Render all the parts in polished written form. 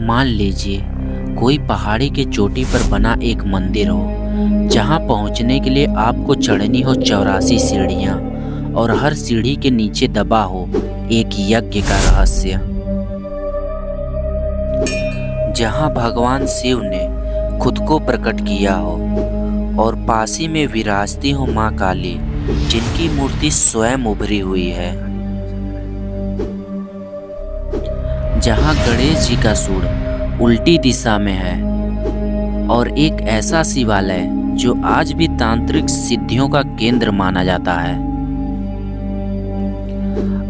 मान लीजिए कोई पहाड़ी के चोटी पर बना एक मंदिर हो, जहां पहुंचने के लिए आपको चढ़नी हो 84 सीढ़ियां और हर सीढ़ी के नीचे दबा हो एक यज्ञ का रहस्य। जहां भगवान शिव ने खुद को प्रकट किया हो और पासी में विराजती हो मां काली, जिनकी मूर्ति स्वयं उभरी हुई है। जहां गणेश जी का सूंड उल्टी दिशा में है और एक ऐसा शिवालय जो आज भी तांत्रिक सिद्धियों का केंद्र माना जाता है।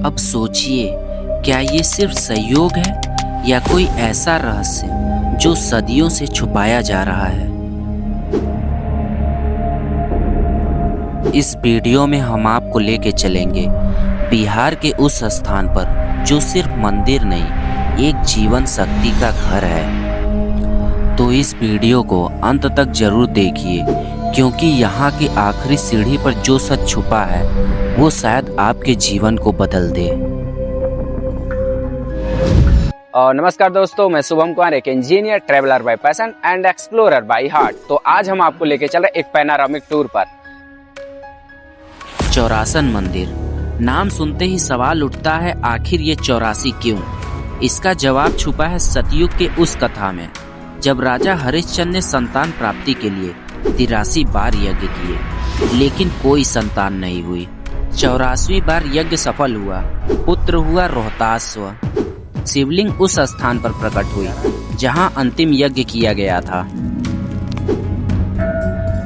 अब सोचिए, क्या ये सिर्फ संयोग है या कोई ऐसा रहस्य जो सदियों से छुपाया जा रहा है? इस वीडियो में हम आपको लेके चलेंगे बिहार के उस स्थान पर जो सिर्फ मंदिर नहीं, एक जीवन शक्ति का घर है। तो इस वीडियो को अंत तक जरूर देखिए, क्योंकि यहाँ की आखिरी सीढ़ी पर जो सच छुपा है वो शायद आपके जीवन को बदल दे। नमस्कार दोस्तों, मैं शुभम कुमार, एक engineer, traveller bye passion and explorer by heart. तो आज हम आपको लेके चल रहे एक पैनारामिक टूर पर। चौरासन मंदिर नाम सुनते ही सवाल उठता है, आखिर ये 84 क्यों? इसका जवाब छुपा है सतयुग के उस कथा में, जब राजा हरिश्चंद्र ने संतान प्राप्ति के लिए 83 बार यज्ञ किए, लेकिन कोई संतान नहीं हुई। 84वीं बार यज्ञ सफल हुआ, पुत्र हुआ रोहताश्व। शिवलिंग उस स्थान पर प्रकट हुई जहां अंतिम यज्ञ किया गया था।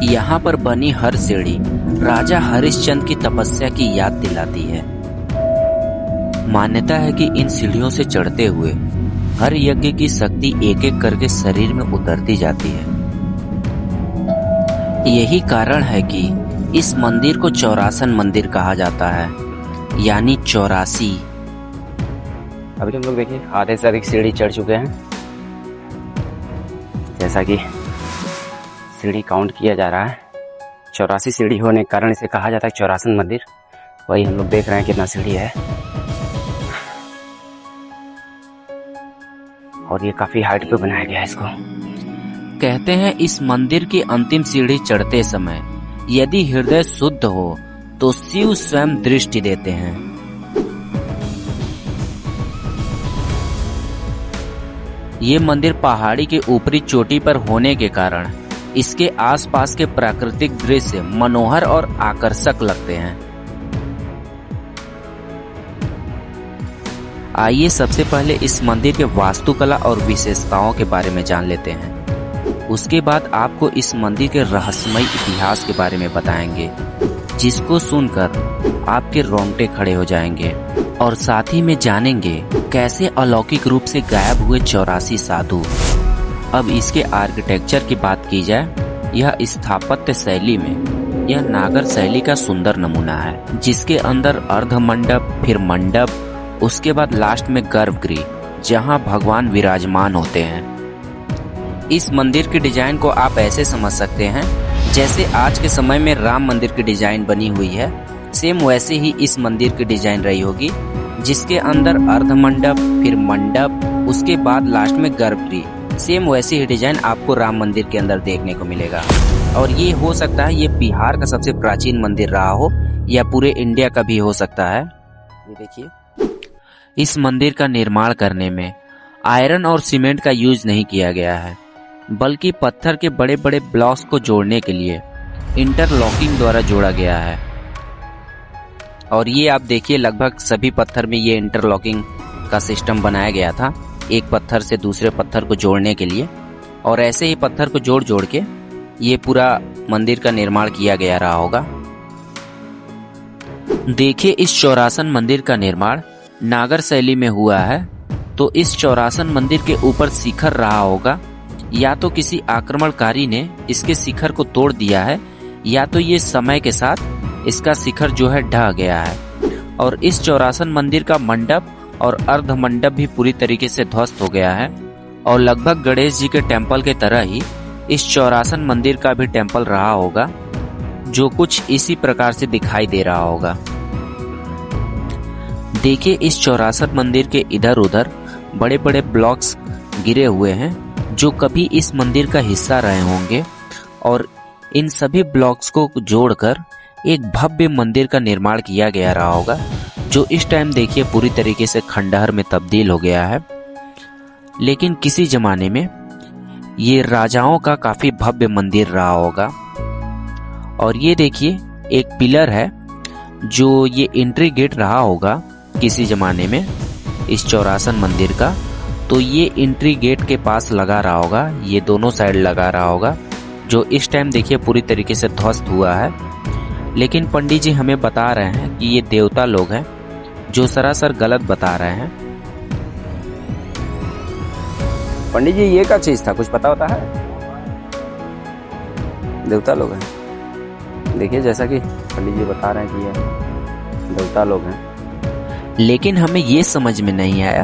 यहाँ पर बनी हर सीढ़ी राजा हरिश्चंद्र की तपस्या की याद दिलाती है। मान्यता है कि इन सीढ़ियों से चढ़ते हुए हर यज्ञ की शक्ति एक एक करके शरीर में उतरती जाती है। यही कारण है कि इस मंदिर को चौरासन मंदिर कहा जाता है, यानी 84। अभी हम लोग देखिए आधे से अधिक सीढ़ी चढ़ चुके हैं। जैसा कि सीढ़ी काउंट किया जा रहा है, 84 सीढ़ी होने के कारण इसे कहा जाता है चौरासन मंदिर। वही हम लोग देख रहे हैं कितना सीढ़ी है, और ये काफी हाइट पे बनाया गया है इसको। कहते हैं इस मंदिर की अंतिम सीढ़ी चढ़ते समय यदि हृदय शुद्ध हो तो शिव स्वयं दृष्टि देते हैं। ये मंदिर पहाड़ी के ऊपरी चोटी पर होने के कारण इसके आसपास के प्राकृतिक दृश्य मनोहर और आकर्षक लगते हैं। आइए सबसे पहले इस मंदिर के वास्तुकला और विशेषताओं के बारे में जान लेते हैं। उसके बाद आपको इस मंदिर के रहस्यमय इतिहास के बारे में बताएंगे, जिसको सुनकर आपके रोंगटे खड़े हो जाएंगे। और साथ ही में जानेंगे कैसे अलौकिक रूप से गायब हुए 84 साधु। अब इसके आर्किटेक्चर की बात की जाए, यह स्थापत्य शैली में यह नागर शैली का सुंदर नमूना है, जिसके अंदर अर्ध मंडप, फिर मंडप, उसके बाद लास्ट में गर्भगृह, जहां भगवान विराजमान होते हैं। इस मंदिर की डिजाइन को आप ऐसे समझ सकते हैं जैसे आज के समय में राम मंदिर की डिजाइन बनी हुई है, सेम वैसे ही इस मंदिर की डिजाइन रही होगी, जिसके अंदर अर्ध मंडप, फिर मंडप, उसके बाद लास्ट में गर्भगृह। सेम वैसी ही डिजाइन आपको राम मंदिर के अंदर देखने को मिलेगा। और ये हो सकता है ये बिहार का सबसे प्राचीन मंदिर रहा हो, या पूरे इंडिया का भी हो सकता है। ये देखिए, इस मंदिर का निर्माण करने में आयरन और सीमेंट का यूज नहीं किया गया है, बल्कि पत्थर के बड़े बड़े ब्लॉक्स को जोड़ने के लिए इंटरलॉकिंग द्वारा जोड़ा गया है। और ये आप देखिए, लगभग सभी पत्थर में ये इंटरलॉकिंग का सिस्टम बनाया गया था, एक पत्थर से दूसरे पत्थर को जोड़ने के लिए। और ऐसे ही पत्थर को जोड़ जोड़ के ये पूरा मंदिर का निर्माण किया गया रहा होगा। देखिए, इस चौरासन मंदिर का निर्माण नागर शैली में हुआ है, तो इस चौरासन मंदिर के ऊपर शिखर रहा होगा, या तो किसी आक्रमणकारी ने इसके शिखर को तोड़ दिया है, या तो ये समय के साथ इसका शिखर जो है ढह गया है। और इस चौरासन मंदिर का मंडप और अर्ध मंडप भी पूरी तरीके से ध्वस्त हो गया है। और लगभग गणेश जी के टेम्पल के तरह ही इस चौरासन मंदिर का भी टेम्पल रहा होगा, जो कुछ इसी प्रकार से दिखाई दे रहा होगा। देखिए, इस चौरासन मंदिर के इधर उधर बड़े बड़े ब्लॉक्स गिरे हुए हैं जो कभी इस मंदिर का हिस्सा रहे होंगे और इन सभी ब्लॉक्स को जोड़कर एक भव्य मंदिर का निर्माण किया गया रहा होगा, जो इस टाइम देखिए पूरी तरीके से खंडहर में तब्दील हो गया है। लेकिन किसी जमाने में ये राजाओं का काफी भव्य मंदिर रहा होगा। और ये देखिए एक पिलर है जो ये एंट्री गेट रहा होगा किसी जमाने में इस चौरासन मंदिर का, तो ये एंट्री गेट के पास लगा रहा होगा, ये दोनों साइड लगा रहा होगा, जो इस टाइम देखिए पूरी तरीके से ध्वस्त हुआ है। लेकिन पंडित जी हमें बता रहे हैं कि ये देवता लोग हैं जो सरासर गलत बता रहे हैं। पंडित जी ये क्या चीज था, कुछ पता होता है? देवता लोग हैं, देखिए जैसा कि पंडित जी बता रहे हैं कि ये देवता लोग हैं। लेकिन हमें ये समझ में नहीं आया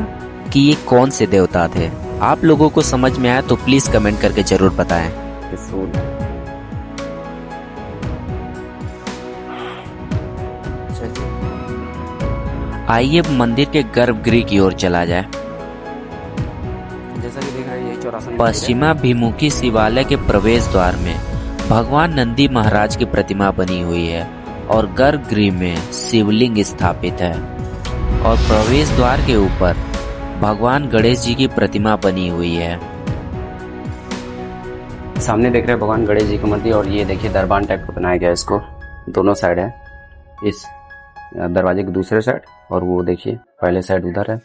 कि ये कौन से देवता थे। आप लोगों को समझ में आया तो प्लीज कमेंट करके जरूर बताएं। आइए मंदिर के गर्भगृह की ओर चला जाए। जैसा कि देख रहे हैं ये चौरासन पश्चिमाभिमुखी शिवालय के प्रवेश द्वार में भगवान नंदी महाराज की प्रतिमा बनी हुई है और गर्भगृह में शिवलिंग स्थापित है और प्रवेश द्वार के ऊपर भगवान गणेश जी की प्रतिमा बनी हुई है। सामने देख रहे हैं भगवान गणेश जी की मूर्ति और ये देखिए दरबान टाइप का बनाया गया है। इसको दोनों साइड है, इस दरवाजे के दूसरे साइड और वो देखिए पहले साइड उधर है।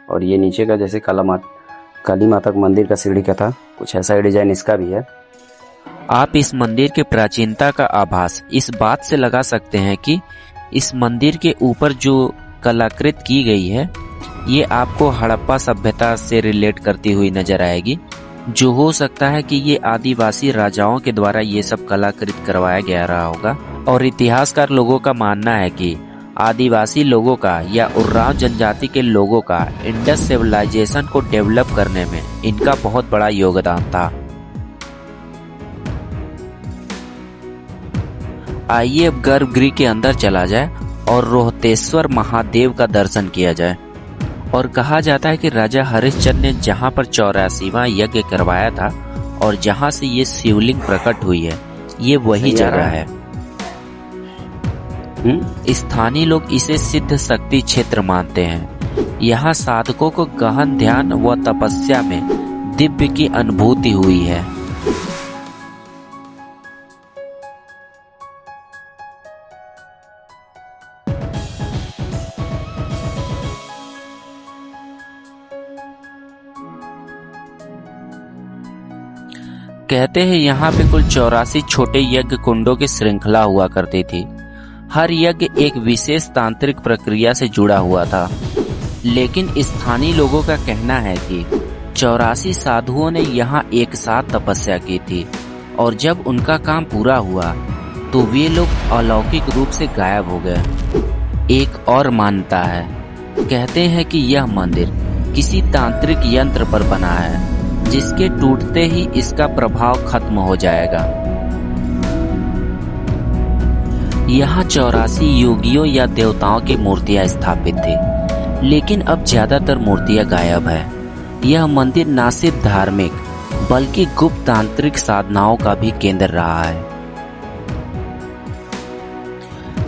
और ये नीचे का जैसे काली माता का मंदिर का सीढ़ी का था, कुछ ऐसा ही डिजाइन इसका भी है। आप इस मंदिर के प्राचीनता का आभास इस बात से लगा सकते हैं कि इस मंदिर के ऊपर जो कलाकृत की गई है ये आपको हड़प्पा सभ्यता से रिलेट करती हुई नजर आएगी, जो हो सकता है कि ये आदिवासी राजाओं के द्वारा ये सब कलाकृत करवाया गया रहा होगा। और इतिहासकार लोगों का मानना है कि आदिवासी लोगों का या उर्राव जनजाति के लोगों का इंडस सिविलाइजेशन को डेवलप करने में इनका बहुत बड़ा योगदान था। आइए अब गर्भगृह के अंदर चला जाए और रोहतेश्वर महादेव का दर्शन किया जाए। और कहा जाता है कि राजा हरिश्चंद्र ने जहां पर 84वां यज्ञ करवाया था और जहां से ये शिवलिंग प्रकट हुई है ये वही जगह है। स्थानीय लोग इसे सिद्ध शक्ति क्षेत्र मानते हैं। यहाँ साधकों को गहन ध्यान व तपस्या में दिव्य की अनुभूति हुई है। कहते हैं यहाँ पे कुल 84 छोटे यज्ञ कुंडों की श्रृंखला हुआ करती थी। हर यज्ञ एक विशेष तांत्रिक प्रक्रिया से जुड़ा हुआ था। लेकिन स्थानीय लोगों का कहना है कि 84 साधुओं ने यहाँ एक साथ तपस्या की थी और जब उनका काम पूरा हुआ तो वे लोग अलौकिक रूप से गायब हो गए। एक और मान्यता है, कहते हैं कि यह मंदिर किसी तांत्रिक यंत्र पर बना है जिसके टूटते ही इसका प्रभाव खत्म हो जाएगा। यहाँ 84 योगियों या देवताओं की मूर्तियां स्थापित थी, लेकिन अब ज्यादातर मूर्तियां गायब है। यह मंदिर न सिर्फ धार्मिक बल्कि गुप्त तांत्रिक साधनाओं का भी केंद्र रहा है।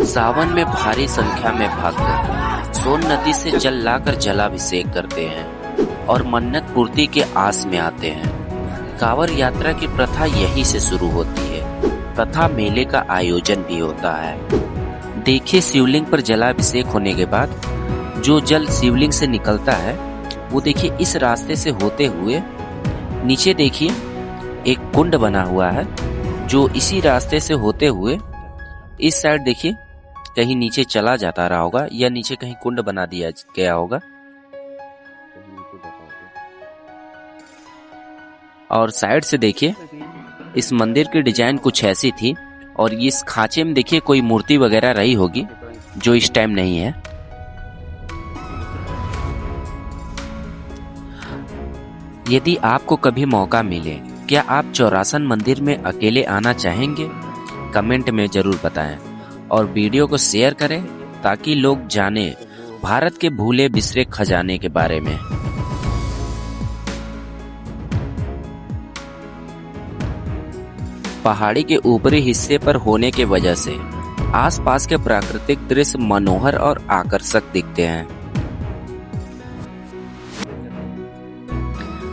सावन में भारी संख्या में भक्त सोन नदी से जल लाकर जलाभिषेक करते हैं और मन्नत पूर्ति के आस में आते हैं। कांवड़ यात्रा की प्रथा यहीं से शुरू होती है तथा मेले का आयोजन भी होता है। देखिए शिवलिंग पर जलाभिषेक होने के बाद जो जल शिवलिंग से निकलता है वो देखिए इस रास्ते से होते हुए नीचे देखिए एक कुंड बना हुआ है, जो इसी रास्ते से होते हुए इस साइड देखिए कहीं नीचे चला जाता रहा होगा या नीचे कहीं कुंड बना दिया गया होगा। और साइड से देखिए इस मंदिर की डिजाइन कुछ ऐसी थी और इस खांचे में देखिए कोई मूर्ति वगैरह रही होगी जो इस टाइम नहीं है। यदि आपको कभी मौका मिले, क्या आप चौरासन मंदिर में अकेले आना चाहेंगे? कमेंट में जरूर बताएं और वीडियो को शेयर करें ताकि लोग जाने भारत के भूले बिसरे खजाने के बारे में। पहाड़ी के ऊपरी हिस्से पर होने के वजह से आसपास के प्राकृतिक दृश्य मनोहर और आकर्षक दिखते हैं।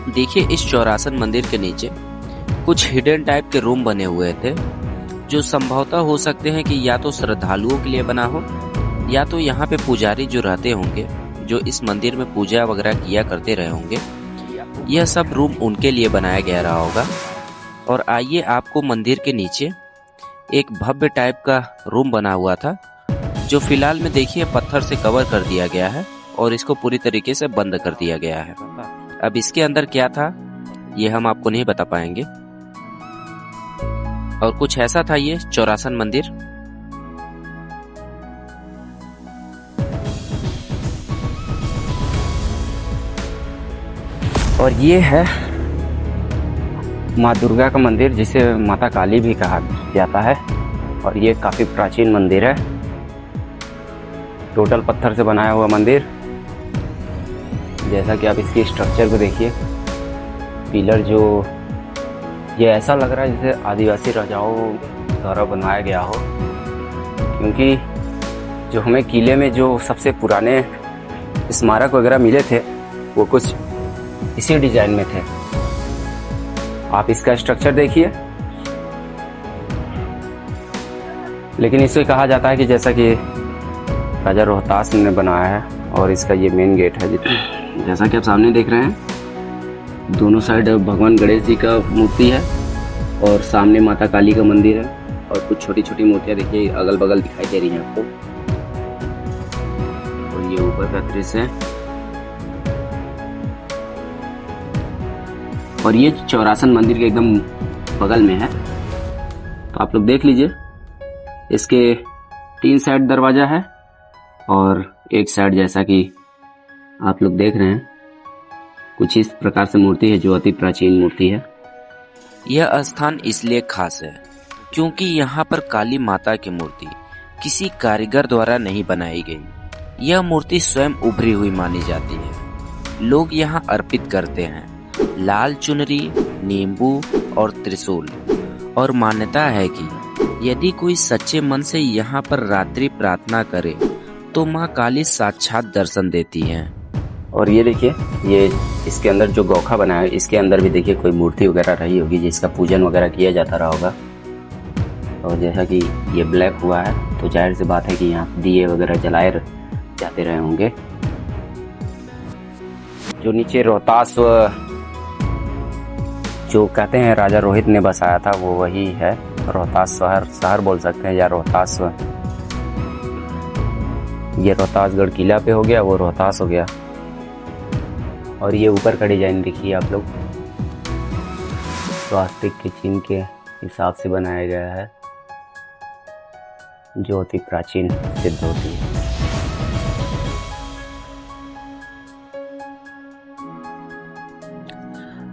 देखिए, इस चौरासन मंदिर के नीचे कुछ हिडन टाइप के रूम बने हुए थे, जो संभवतः हो सकते हैं कि या तो श्रद्धालुओं के लिए बना हो या तो यहाँ पे पुजारी जो रहते होंगे, जो इस मंदिर में पूजा वगैरह किया करते रहे होंगे, यह सब रूम उनके लिए बनाया गया रहा होगा। और आइए आपको मंदिर के नीचे एक भव्य टाइप का रूम बना हुआ था, जो फिलहाल में देखिए पत्थर से कवर कर दिया गया है और इसको पूरी तरीके से बंद कर दिया गया है। अब इसके अंदर क्या था ये हम आपको नहीं बता पाएंगे। और कुछ ऐसा था ये चौरासन मंदिर। और ये है माँ दुर्गा का मंदिर, जिसे माता काली भी कहा जाता है। और ये काफ़ी प्राचीन मंदिर है, टोटल पत्थर से बनाया हुआ मंदिर। जैसा कि आप इसकी स्ट्रक्चर को देखिए, पिलर जो ये ऐसा लग रहा है जैसे आदिवासी राजाओं द्वारा बनवाया गया हो, क्योंकि जो हमें किले में जो सबसे पुराने स्मारक वगैरह मिले थे वो कुछ इसी डिजाइन में थे। आप इसका स्ट्रक्चर देखिए, लेकिन इसे कहा जाता है कि जैसा कि राजा रोहतास ने बनाया है। और इसका ये मेन गेट है, जैसा कि आप सामने देख रहे हैं, दोनों साइड भगवान गणेश जी का मूर्ति है और सामने माता काली का मंदिर है। और कुछ छोटी छोटी मूर्तियां देखिए अगल बगल दिखाई दे रही हैं आपको। और ये ऊपर का दृश्य है। और ये चौरासन मंदिर के एकदम बगल में है, तो आप लोग देख लीजिए। इसके 3 साइड दरवाजा है और एक साइड जैसा कि आप लोग देख रहे हैं कुछ इस प्रकार से मूर्ति है, जो अति प्राचीन मूर्ति है। यह स्थान इसलिए खास है क्योंकि यहाँ पर काली माता की मूर्ति किसी कारीगर द्वारा नहीं बनाई गई। यह मूर्ति स्वयं उभरी हुई मानी जाती है। लोग यहाँ अर्पित करते हैं लाल चुनरी, नींबू और त्रिशूल। और मान्यता है कि यदि कोई सच्चे मन से यहाँ पर रात्रि प्रार्थना करे तो माँ काली साक्षात दर्शन देती हैं। और ये देखिए, ये इसके अंदर जो गौखा बना है, इसके अंदर भी देखिए कोई मूर्ति वगैरह रही होगी जिसका पूजन वगैरह किया जाता रहा होगा। और जैसा कि ये ब्लैक हुआ है तो जाहिर सी बात है कि यहाँ दिए वगैरह जलाए जाते रहे होंगे। जो नीचे रोहतास जो कहते हैं राजा रोहित ने बसाया था, वो वही है। रोहतास शहर बोल सकते हैं, या रोहतास, ये रोहतासगढ़ किला पे हो गया, वो रोहतास हो गया। और ये ऊपर का डिजाइन देखिए आप लोग, स्वास्तिक के चिन्ह के हिसाब से बनाया गया है, जो अति प्राचीन सिद्ध होती है।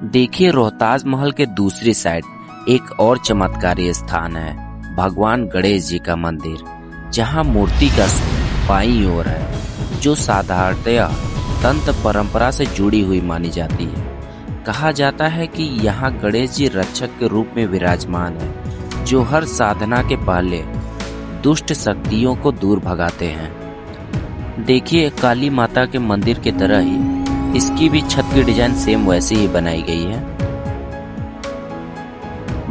देखिए, रोहतास महल के दूसरी साइड एक और चमत्कारी स्थान है, भगवान गणेश जी का मंदिर, जहां मूर्ति का बाईं ओर है, जो साधारणतया तंत्र परंपरा से जुड़ी हुई मानी जाती है। कहा जाता है कि यहाँ गणेश जी रक्षक के रूप में विराजमान है, जो हर साधना के पहले दुष्ट शक्तियों को दूर भगाते हैं। देखिए, काली माता के मंदिर की तरह ही इसकी भी छत की डिजाइन सेम वैसी ही बनाई गई है।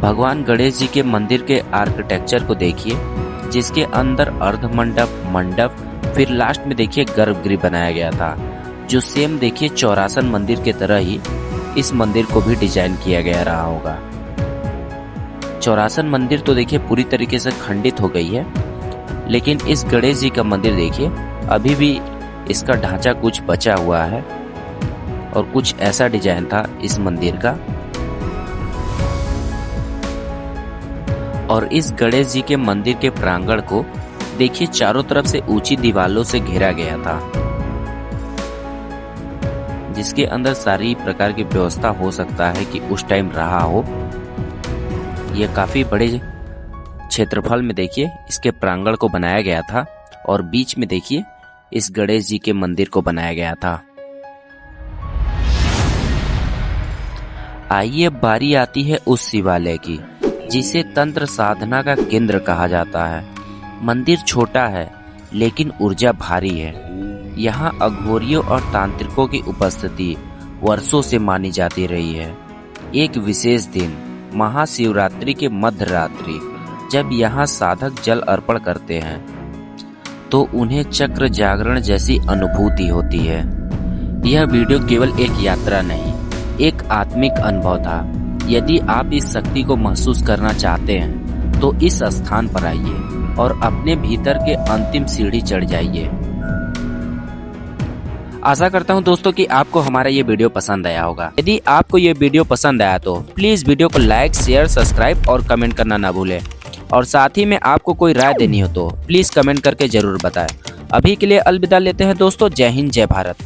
भगवान गणेश जी के मंदिर के आर्किटेक्चर को देखिए, जिसके अंदर अर्ध मंडप, मंडप, फिर लास्ट में देखिए गर्भगृह बनाया गया था, जो सेम देखिए चौरासन मंदिर के तरह ही इस मंदिर को भी डिजाइन किया गया रहा होगा। चौरासन मंदिर तो देखिए पूरी तरीके से खंडित हो गई है, लेकिन इस गणेश जी का मंदिर देखिए अभी भी इसका ढांचा कुछ बचा हुआ है और कुछ ऐसा डिजाइन था इस मंदिर का। और इस गणेश जी के मंदिर के प्रांगण को देखिए चारों तरफ से ऊंची दीवारों से घेरा गया था, जिसके अंदर सारी प्रकार की व्यवस्था हो सकता है कि उस टाइम रहा हो। यह काफी बड़े क्षेत्रफल में देखिए इसके प्रांगण को बनाया गया था और बीच में देखिए इस गणेश जी के मंदिर को बनाया गया था। आइए बारी आती है उस शिवालय की जिसे तंत्र साधना का केंद्र कहा जाता है। मंदिर छोटा है लेकिन ऊर्जा भारी है। यहाँ अघोरियों और तांत्रिकों की उपस्थिति वर्षों से मानी जाती रही है। एक विशेष दिन महाशिवरात्रि के मध्य रात्रि जब यहाँ साधक जल अर्पण करते हैं तो उन्हें चक्र जागरण जैसी अनुभूति होती है। यह वीडियो केवल एक यात्रा नहीं, एक आत्मिक अनुभव था। यदि आप इस शक्ति को महसूस करना चाहते हैं तो इस स्थान पर आइए और अपने भीतर के अंतिम सीढ़ी चढ़ जाइए। आशा करता हूं दोस्तों कि आपको हमारा ये वीडियो पसंद आया होगा। यदि आपको ये वीडियो पसंद आया तो प्लीज वीडियो को लाइक, शेयर, सब्सक्राइब और कमेंट करना ना भूलें। और साथ ही में आपको कोई राय देनी हो तो प्लीज कमेंट करके जरूर बताएं। अभी के लिए अलविदा लेते हैं दोस्तों। जय हिंद, जय भारत।